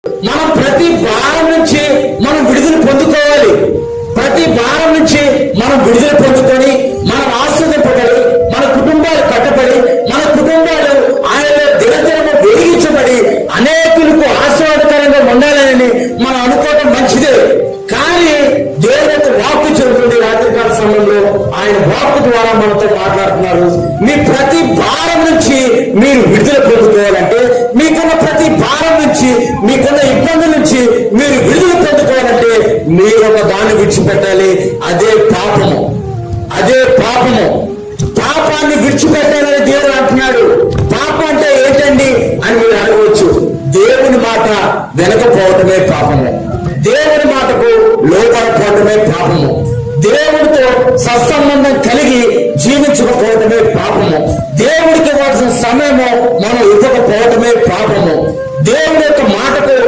మనం ప్రతి భారం నుంచి మనం విడుదల పొందుకోవాలి. ప్రతి భారం నుంచి మనం విడుదల పొందుకొని మనం ఆస్వాదింపబడి మన కుటుంబాలు కట్టబడి మన కుటుంబాలు ఆయనలో దినదినము వెలిగించబడి అనేకులకు ఆశీర్వాదకరంగా ఉండాలని మనం అనుకోవడం మంచిదే. కానీ దేవుని వాక్కు చెబుతుంది రాత్రికాల సమయంలో ఆయన వాక్కు ద్వారా మనతో మాట్లాడుతున్నారు. మీ ప్రతి భారం నుంచి మీరు విడుదల పొందుకోవాలంటే, మీకున్న ప్రతి భారం నుంచి మీకున్న ఇబ్బందుల నుంచి మీరు విడుదల పొందుకోవాలంటే మీరు ఒక దాన్ని విడిచిపెట్టాలి. అదే పాపము. అదే పాపము. పాపాన్ని విడిచిపెట్టాలని దేవుడు అంటున్నాడు. పాపం అంటే ఏంటండి అని మీరు అడగవచ్చు. దేవుని మాట వెనకపోవటమే పాపము. దేవుని మాటకు లోపడపోవటమే పాపము. దేవుడితో సత్సంబంధం కలిగి జీవించకపోవటమే పాపము. దేవుడికి ఇవ్వాల్సిన సమయము మనం ఇవ్వకపోవటమే పాపము. దేవుడి యొక్క మాటకు